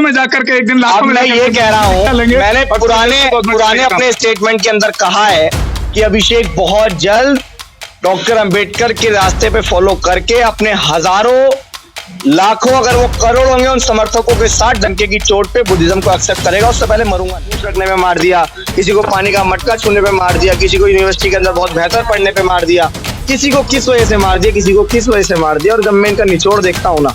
में जाकर के एक दिन लाखों में मैं ये कह रहा हूँ, मैंने पुराने अपने स्टेटमेंट के अंदर कहा है कि अभिषेक बहुत जल्द डॉक्टर अंबेडकर के रास्ते पे फॉलो करके अपने हजारों लाखों अगर वो करोड़ होंगे उन समर्थकों के साथ डंके की चोट पे बुद्धिज्म को एक्सेप्ट करेगा। उससे पहले मरूंगा। जूस रखने में मार दिया, किसी को पानी का मटका छूने पे मार दिया, किसी को यूनिवर्सिटी के अंदर बहुत बेहतर पढ़ने पे मार दिया, किसी को किस वजह से मार दिया, किसी को किस वजह से मार दिया। और जब मैं इनका निचोड़ देखता हूँ ना,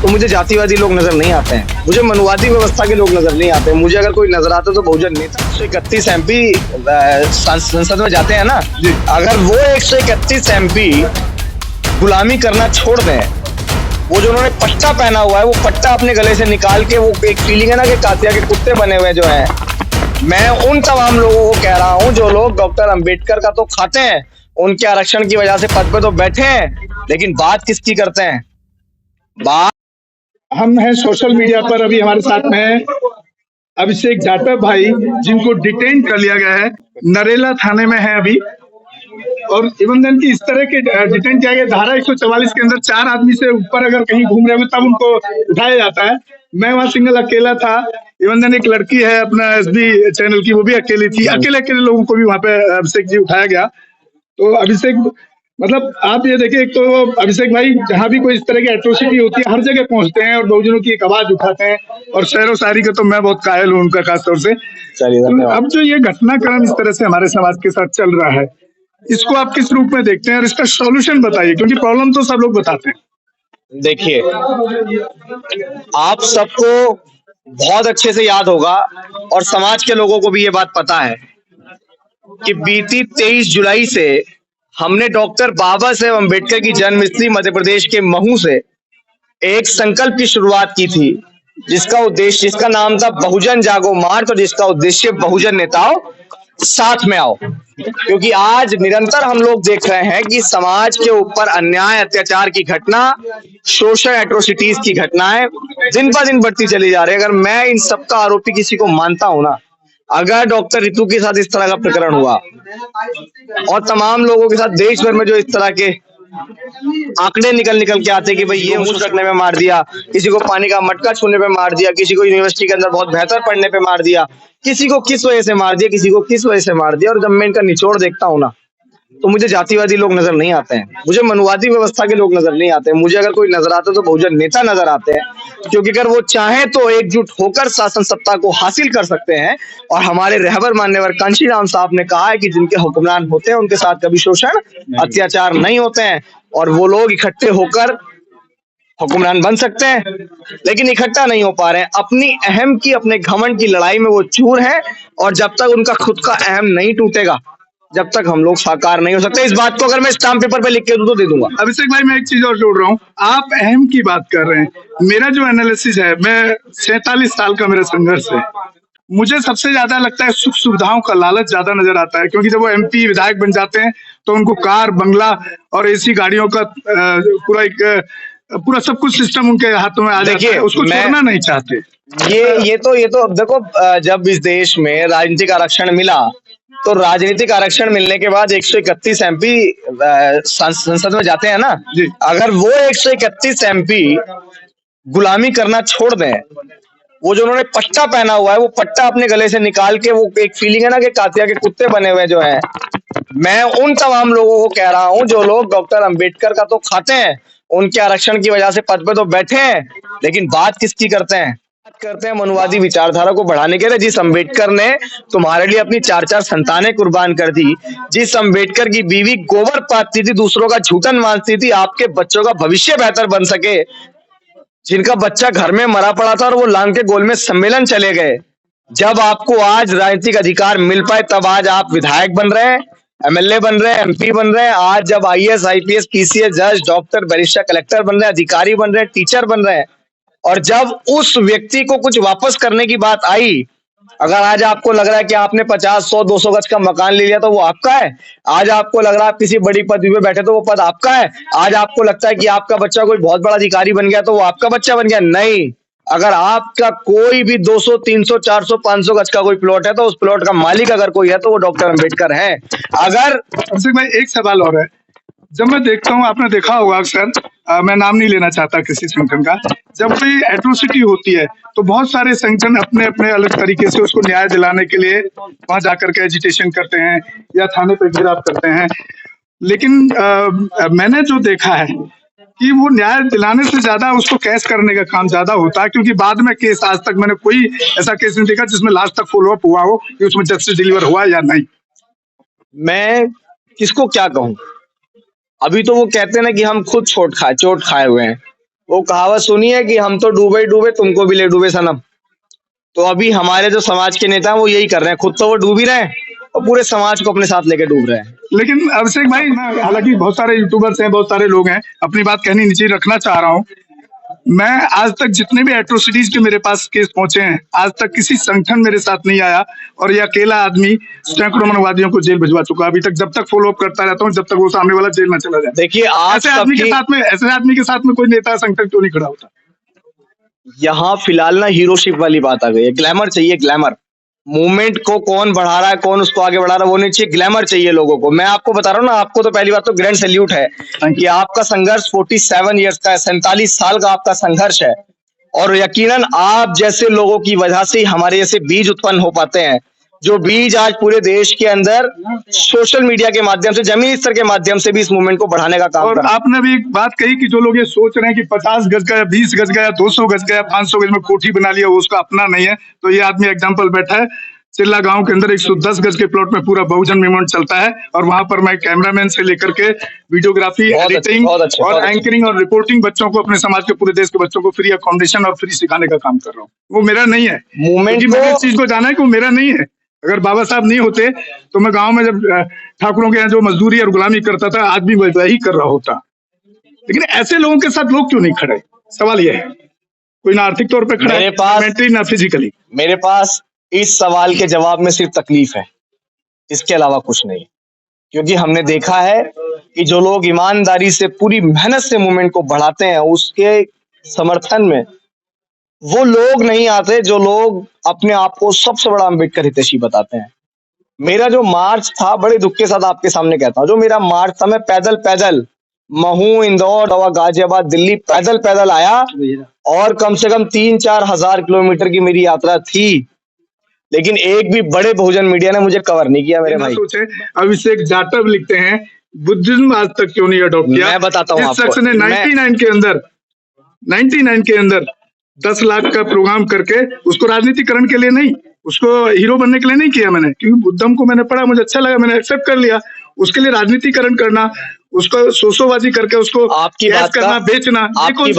तो मुझे जातिवादी लोग नजर नहीं आते हैं, मुझे मनुवादी व्यवस्था के लोग नजर नहीं आते हैं। मुझे अगर कोई नजर आता तो बहुजन नेता 131 MP संसद में जाते हैं ना, अगर वो 131 MP गुलामी करना छोड़ दें, वो जो उन्होंने पट्टा पहना हुआ है वो पट्टा अपने गले से निकाल के, वो एक फीलिंग है ना कि कातिया के कुत्ते बने हुए जो हैं, मैं उन तमाम लोगों को कह रहा हूं जो लोग डॉक्टर अंबेडकर का तो खाते हैं, उनके आरक्षण की वजह से पद पे तो बैठे हैं, लेकिन बात किसकी करते हैं? बात हम हैं सोशल मीडिया पर, अभी हमारे साथ में है अभिषेक जाटव भाई, जिनको डिटेन कर लिया गया है, नरेला थाने में है अभी। और इवन देन की इस तरह के डिटेन किया गया, धारा 144 के अंदर 4 आदमी से ऊपर अगर कहीं घूम रहे हो तब उनको उठाया जाता है। मैं वहां सिंगल अकेला था। इवन देन एक लड़की है अपना SB चैनल की, वो भी अकेली थी। अकेले लोगों को भी वहां पे अभिषेक जी उठाया गया। तो अभिषेक मतलब आप ये देखिए, एक तो अभिषेक भाई जहाँ भी कोई इस तरह की एट्रोसिटी होती है हर जगह पहुंचते हैं और बहुजनों की एक आवाज उठाते हैं, और शेरो शायरी का तो मैं बहुत कायल हूँ उनका खासतौर से। तो अब जो ये घटनाक्रम इस तरह से हमारे समाज के साथ चल रहा है, इसको आप किस रूप में देखते हैं और इसका सॉल्यूशन बताइए, क्योंकि प्रॉब्लम तो सब लोग बताते हैं। देखिए, आप सबको बहुत अच्छे से याद होगा और समाज के लोगों को भी ये बात पता है कि बीती 23 जुलाई से हमने डॉक्टर बाबा साहेब अम्बेडकर की जन्मस्थली मध्य प्रदेश के महू से एक संकल्प की शुरुआत की थी, जिसका नाम था बहुजन जागो मार्च, और जिसका उद्देश्य बहुजन नेताओं साथ में आओ। क्योंकि आज निरंतर हम लोग देख रहे हैं कि समाज के ऊपर अन्याय अत्याचार की घटना, सोशल एट्रोसिटीज की घटनाएं दिन ब दिन बढ़ती चली जा रही है। अगर मैं इन सबका आरोपी किसी को मानता हूं ना, अगर डॉक्टर रितु के साथ इस तरह का प्रकरण हुआ और तमाम लोगों के साथ देश भर में जो इस तरह के आंकड़े निकल के आते कि भाई ये जूस रखने में मार दिया, किसी को पानी का मटका छूने पे मार दिया, किसी को यूनिवर्सिटी के अंदर बहुत बेहतर पढ़ने पे मार दिया, किसी को किस वजह से मार दिया, किसी को किस वजह से मार दिया। और जब मैं इनका निचोड़ देखता हूँ ना, तो मुझे जातिवादी लोग नजर नहीं आते हैं, मुझे मनुवादी व्यवस्था के लोग नजर नहीं आते हैं। मुझे अगर कोई नजर आता तो बहुजन नेता नजर आते हैं, क्योंकि अगर वो चाहे तो एकजुट होकर शासन सत्ता को हासिल कर सकते हैं। और हमारे रहबर मान्यवर कांशीराम साहब ने कहा है कि जिनके हुक्मरान होते हैं उनके साथ कभी शोषण अत्याचार नहीं होते हैं, और वो लोग इकट्ठे होकर हुक्मरान बन सकते हैं, लेकिन इकट्ठा नहीं हो पा रहे हैं। अपनी अहम की, अपने घमंड की लड़ाई में वो चूर है, और जब तक उनका खुद का अहम नहीं टूटेगा, जब तक हम लोग साकार नहीं हो सकते। इस बात को अगर मैं स्टाम्प पेपर पे लिख के दूं तो दे दूंगा। अभिषेक भाई, मैं एक चीज और जोड़ रहा हूँ, आप अहम की बात कर रहे हैं। मेरा जो एनालिसिस है, मैं 47 साल का मेरा संघर्ष है, मुझे सबसे ज्यादा लगता है सुख सुविधाओं का लालच ज्यादा नजर आता है। क्योंकि जब वो MP विधायक बन जाते हैं तो उनको कार, बंगला और AC गाड़ियों का पूरा सब कुछ सिस्टम उनके हाथों में आ जाता है, उसको छोड़ना नहीं चाहते। ये तो देखो, जब इस देश में राजनीतिक आरक्षण मिला, तो राजनीतिक आरक्षण मिलने के बाद 131 MP संसद में जाते हैं ना, अगर वो 131 MP गुलामी करना छोड़ दें, वो जो उन्होंने पट्टा पहना हुआ है वो पट्टा अपने गले से निकाल के, वो एक फीलिंग है ना कि कातिया के कुत्ते बने हुए जो हैं, मैं उन तमाम लोगों को कह रहा हूं जो लोग डॉक्टर अंबेडकर का तो खाते हैं, उनके आरक्षण की वजह से पद पे तो बैठे हैं, लेकिन बात किसकी करते हैं? बात करते हैं मनुवादी विचारधारा को बढ़ाने के लिए। जिस अंबेडकर ने तुम्हारे लिए अपनी 4-4 संतानें कुर्बान कर दी, जिस अंबेडकर की बीवी गोबर पाथती थी, दूसरों का झूठन मानती थी, आपके बच्चों का भविष्य बेहतर बन सके, जिनका बच्चा घर में मरा पड़ा था और वो लांग के गोल में सम्मेलन चले गए, जब आपको आज राजनीतिक अधिकार मिल पाए तब आज आप विधायक बन रहे हैं, MLA बन रहे हैं, MP बन रहे हैं। आज जब IAS, IPS, PCS, जज, डॉक्टर, बैरिस्टर, कलेक्टर बन रहे हैं, अधिकारी बन रहे हैं, टीचर बन रहे हैं, और जब उस व्यक्ति को कुछ वापस करने की बात आई, अगर आज आपको लग रहा है कि आपने 50, 100, 200 गज का मकान ले लिया तो वो आपका है, आज आपको लग रहा है आप किसी बड़ी पदवी पे बैठे तो वो पद आपका है, आज आपको लगता है कि आपका बच्चा कोई बहुत बड़ा अधिकारी बन गया तो वो आपका बच्चा बन गया, नहीं। अगर आपका कोई भी 200, 300, 400, 500 गज का कोई प्लॉट है तो उस प्लॉट का मालिक अगर कोई है तो वो डॉक्टर अंबेडकर है। अगर भाई एक सवाल और है, जब मैं देखता हूँ, आपने देखा होगा अक्सर, मैं नाम नहीं लेना चाहता किसी संगठन का, जब कोई एट्रोसिटी होती है तो बहुत सारे संगठन अपने अपने अलग तरीके से उसको न्याय दिलाने के लिए वहां जाकर के एजिटेशन करते हैं या थाने पे घेराव करते हैं। लेकिन मैंने जो देखा है कि वो न्याय दिलाने से ज्यादा उसको कैश करने का काम ज्यादा होता है, क्योंकि बाद में केस, आज तक मैंने कोई ऐसा केस नहीं देखा जिसमें लास्ट तक फॉलो अप हुआ हो कि उसमें जस्टिस डिलीवर हुआ या नहीं। मैं किसको क्या कहूं? अभी तो वो कहते हैं ना कि हम खुद चोट खाए हुए हैं। वो कहावत सुनी है कि हम तो डूबे डूबे तुमको भी ले डूबे सनम। तो अभी हमारे जो समाज के नेता हैं वो यही कर रहे हैं, खुद तो वो डूब ही रहे हैं और पूरे समाज को अपने साथ लेके डूब रहे हैं। लेकिन अभिषेक भाई, मैं, हालांकि बहुत सारे यूट्यूबर्स हैं, बहुत सारे लोग हैं, अपनी बात कहनी नीचे रखना चाह रहा हूँ। मैं आज तक जितने भी एट्रोसिटीज के मेरे पास केस पहुंचे हैं, आज तक किसी संगठन मेरे साथ नहीं आया और ये अकेला आदमी सैकड़ों मानवादियों को जेल भिजवा चुका। अभी तक जब तक फॉलो अप करता रहता हूँ, जब तक वो सामने वाला जेल ना चला जाए। देखिए, आज ऐसे आदमी के साथ में कोई नेता संगठन क्यों नहीं खड़ा होता? यहाँ फिलहाल ना हीरोशिप वाली बात आ गई है। ग्लैमर चाहिए, ग्लैमर। मूवमेंट को कौन बढ़ा रहा है, कौन उसको आगे बढ़ा रहा है, वो नहीं चाहिए, ग्लैमर चाहिए लोगों को। मैं आपको बता रहा हूँ ना, आपको तो पहली बात तो ग्रैंड सैल्यूट है कि आपका संघर्ष 47 ईयर्स का है, 47 साल का आपका संघर्ष है। और यकीनन आप जैसे लोगों की वजह से हमारे जैसे बीज उत्पन्न हो पाते हैं, जो बीज आज पूरे देश के अंदर सोशल मीडिया के माध्यम से, जमीनी स्तर के माध्यम से भी इस मूवमेंट को बढ़ाने का काम और कर रहे हैं। आपने भी एक बात कही कि जो लोग ये सोच रहे हैं कि 50 गज का या 20 गज का या 200 गज का या 500 गज में कोठी बना लिया, वो उसका अपना नहीं है। तो ये आदमी एग्जाम्पल बैठा है, चिल्ला गांव के अंदर 110 गज के प्लॉट में पूरा बहुजन मूवमेंट चलता है और वहां पर मैं कैमरामैन से लेकर के वीडियोग्राफी, एडिटिंग और एंकरिंग और रिपोर्टिंग, बच्चों को, अपने समाज के, पूरे देश के बच्चों को फ्री अकोमोडेशन और फ्री सिखाने का काम कर रहा हूँ। वो मेरा नहीं है मूवमेंट, मैंने इस चीज को जाना है कि वो मेरा नहीं है। अगर बाबा साहब नहीं होते तो मैं गांव में जब ठाकुरों के यहाँ जो मजदूरी और गुलामी करता था, आज भी वही कर रहा होता। लेकिन ऐसे लोगों के साथ लोग क्यों नहीं खड़े? सवाल यह है। कोई ना आर्थिक तौर पे खड़ा है, मेंटली ना फिजिकली। मेरे पास इस सवाल के जवाब में सिर्फ तकलीफ है, इसके अलावा कुछ नहीं। क्योंकि हमने देखा है कि जो लोग ईमानदारी से, पूरी मेहनत से मूवमेंट को बढ़ाते हैं, उसके समर्थन में वो लोग नहीं आते जो लोग अपने आप को सबसे बड़ा अम्बेडकर हितैषी बताते हैं। मेरा जो मार्च था, बड़े दुख के साथ आपके सामने कहता हूँ, जो मेरा मार्च था, मैं पैदल महू, इंदौर, गाजियाबाद, दिल्ली पैदल आया और कम से कम 3-4 हजार किलोमीटर की मेरी यात्रा थी। लेकिन एक भी बड़े बहुजन मीडिया ने मुझे कवर नहीं किया मेरे भाई। सोचे अभिषेक जाटव लिखते हैं, बुद्धिज्म आज तक क्यों नहीं अडॉप्ट किया? मैं बताता हूँ आपको, शख्स ने 99 के अंदर 10 लाख का प्रोग्राम करके, उसको राजनीतिकरण के लिए नहीं, उसको हीरो बनने के लिए नहीं किया मैंने, क्योंकि बुद्धम को मैंने पढ़ा, मुझे अच्छा लगा, मैंने एक्सेप्ट कर लिया। उसके लिए राजनीतिकरण करना, उसको सोशोबाजी करके उसको आपकी बात करना, बेचना, आपकी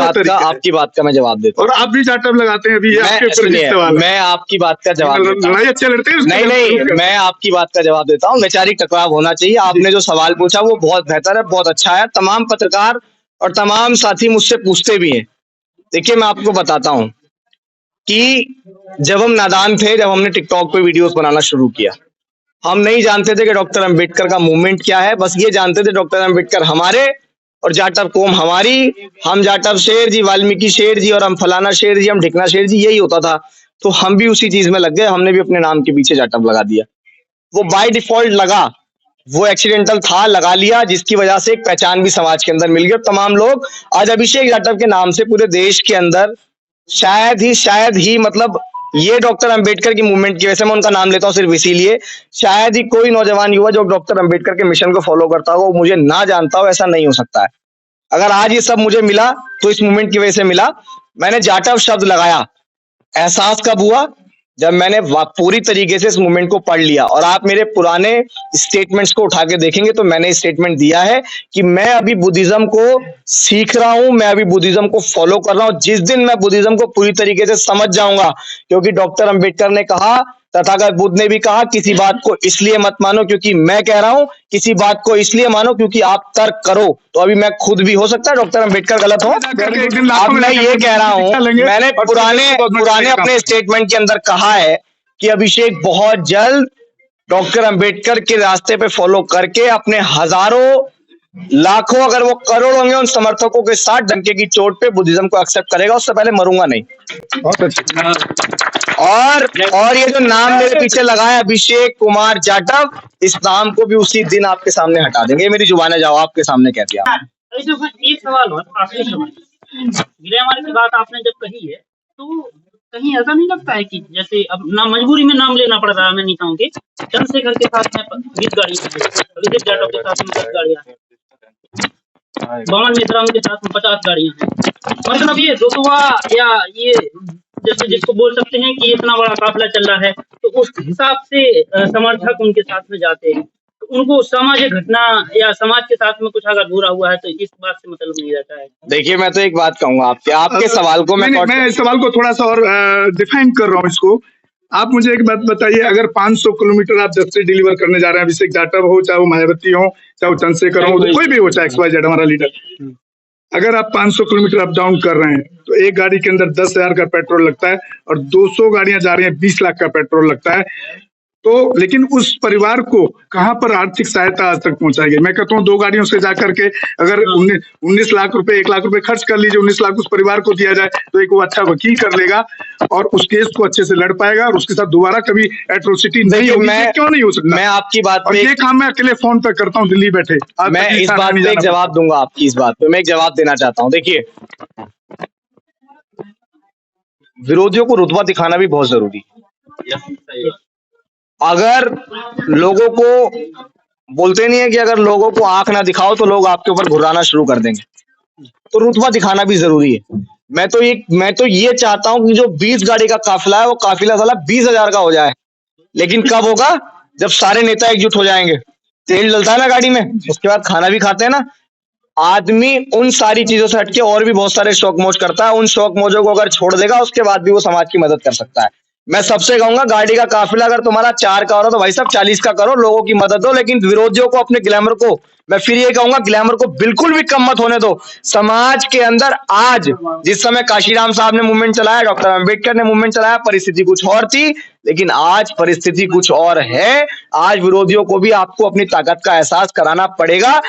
बात का मैं जवाब देता हूँ। और आप भी जाटव लगाते हैं अभी, आपके ऊपर सवाल। मैं आपकी बात का जवाब देता हूँ। लड़ाई अच्छा लड़ते हैं? नहीं, मैं आपकी बात का जवाब देता हूँ। वैचारिक टकराव होना चाहिए। आपने जो सवाल पूछा वो बहुत बेहतर है, बहुत अच्छा है। तमाम पत्रकार और तमाम साथी मुझसे पूछते भी हैं। देखिए, मैं आपको बताता हूँ कि जब हम नादान थे, जब हमने टिकटॉक पे वीडियोस बनाना शुरू किया, हम नहीं जानते थे कि डॉक्टर अंबेडकर का मूवमेंट क्या है। बस ये जानते थे डॉक्टर अंबेडकर हमारे और जाटव कौम हमारी, हम जाटव शेर जी, वाल्मीकि शेर जी, और हम फलाना शेर जी, हम ढिकना शेर जी, यही होता था। तो हम भी उसी चीज में लग गए, हमने भी अपने नाम के पीछे जाटव लगा दिया। वो बाय डिफॉल्ट लगा, वो एक्सीडेंटल था, लगा लिया, जिसकी वजह से एक पहचान भी समाज के अंदर मिल गई। और तमाम लोग आज अभिषेक जाटव के नाम से पूरे देश के अंदर शायद ही मतलब ये डॉक्टर अंबेडकर की मूवमेंट की वजह से मैं उनका नाम लेता हूँ सिर्फ इसीलिए, शायद ही कोई नौजवान युवा जो डॉक्टर अंबेडकर के मिशन को फॉलो करता हो, मुझे ना जानता हो, ऐसा नहीं हो सकता है। अगर आज ये सब मुझे मिला तो इस मूवमेंट की वजह से मिला। मैंने जाटव शब्द लगाया, एहसास कब हुआ? जब मैंने पूरी तरीके से इस मूवमेंट को पढ़ लिया। और आप मेरे पुराने स्टेटमेंट्स को उठा के देखेंगे तो मैंने स्टेटमेंट दिया है कि मैं अभी बुद्धिज्म को सीख रहा हूं, मैं अभी बुद्धिज्म को फॉलो कर रहा हूं। जिस दिन मैं बुद्धिज्म को पूरी तरीके से समझ जाऊंगा, क्योंकि डॉक्टर अंबेडकर ने कहा, तथागत बुद्ध ने भी कहा, किसी बात को इसलिए मत मानो क्योंकि मैं कह रहा हूं, किसी बात को इसलिए मानो क्योंकि आप तर्क करो। तो अभी मैं खुद भी, हो सकता है डॉक्टर अंबेडकर गलत हो, अब मैं ये कह रहा हूं, मैंने पुराने अपने स्टेटमेंट के अंदर कहा है कि अभिषेक बहुत जल्द डॉक्टर अंबेडकर के रास्ते पे फॉलो करके अपने हजारों, लाखों, अगर वो करोड़ होंगे, उन समर्थकों के साथ डंके की चोट पे बुद्धिज्म को एक्सेप्ट करेगा। उससे पहले मरूंगा नहीं। बहुत अच्छा। और ये जो नाम मेरे पीछे लगा है अभिषेक कुमार जाटव, इस नाम को भी उसी दिन आपके सामने हटा देंगे। मेरी जुबान जाओ आपके सामने कह दिया। एक सवाल और आखिरी सवाल, गिरहमारी की बात आपने जब कही है तो कहीं ऐसा नहीं लगता है कि जैसे अब ना मजबूरी में नाम लेना पड़ रहा है, मैं नेताओं के, चंद्रशेखर के साथ में 20 गाड़ियां हैं, अभिषेक जाटव के साथ में 10 गाड़ियां हैं, पवन मिश्रा के साथ में 50 गाड़ियां हैं, मतलब ये रुतबा या ये जैसे जिसको बोल सकते हैं कि इतना बड़ा काफिला चल रहा है, तो उस हिसाब से समर्थक उनके साथ में जाते हैं, तो उनको सामाजिक घटना या समाज के साथ में कुछ अगर बुरा हुआ है तो इस बात से मतलब नहीं रहता है। देखिए मैं तो एक बात कहूंगा आपके सवाल को मैं इस सवाल को थोड़ा सा और डिफाइन कर रहा हूँ इसको। आप मुझे एक बात बताइए, अगर 500 किलोमीटर आप जस्टिस डिलीवर करने जा रहे हैं, अभिषेक जाटव हो, चाहे वो मायावती हो, चाहे वो चंद्रशेखर हो, कोई भी हो, चाहे XYZ हमारा लीडर, अगर आप 500 किलोमीटर अप डाउन कर रहे हैं तो एक गाड़ी के अंदर 10,000 का पेट्रोल लगता है और 200 गाड़ियां जा रही हैं 20 लाख का पेट्रोल लगता है। तो लेकिन उस परिवार को कहां पर आर्थिक सहायता आज तक पहुंचाएगी? मैं कहता हूं 2 गाड़ियों से जाकर के अगर 19 लाख रुपए 1 लाख रुपए खर्च कर लीजिए, 19 लाख उस परिवार को दिया जाए तो एक वो अच्छा वकील कर लेगा और उस केस को अच्छे से लड़ पाएगा और उसके साथ दोबारा कभी एट्रोसिटी नहीं होगी। क्यों नहीं हो सकता? मैं आपकी बात पे ये काम मैं अकेले फोन पर करता हूँ दिल्ली बैठे। मैं इस बात पे एक जवाब दूंगा, आपकी इस बात पे मैं एक जवाब देना चाहता हूँ। देखिए, विरोधियों को रुतबा दिखाना भी बहुत जरूरी है। अगर लोगों को बोलते नहीं है कि अगर लोगों को आंख ना दिखाओ तो लोग आपके ऊपर घुर्राना शुरू कर देंगे, तो रुतबा दिखाना भी जरूरी है। मैं तो ये चाहता हूं कि जो 20 गाड़ी का काफिला है वो काफिला साला 20,000 का हो जाए, लेकिन कब होगा? जब सारे नेता एकजुट हो जाएंगे। तेल डलता है ना गाड़ी में, उसके बाद खाना भी खाते हैं ना। आदमी उन सारी चीजों से हटके और भी बहुत सारे शौक मौज करता है। उन शौक मौजों को अगर छोड़ देगा उसके बाद भी वो समाज की मदद कर सकता है। मैं सबसे कहूंगा, गाड़ी का काफिला अगर तुम्हारा 4 का हो रहा तो भाई साहब 40 का करो, लोगों की मदद दो, लेकिन विरोधियों को, अपने ग्लैमर को, मैं फिर ये कहूंगा, ग्लैमर को बिल्कुल भी कम मत होने दो। समाज के अंदर आज जिस समय काशीराम साहब ने मूवमेंट चलाया, डॉक्टर अम्बेडकर ने मूवमेंट चलाया, परिस्थिति कुछ और थी, लेकिन आज परिस्थिति कुछ और है। आज विरोधियों को भी आपको अपनी ताकत का एहसास कराना पड़ेगा।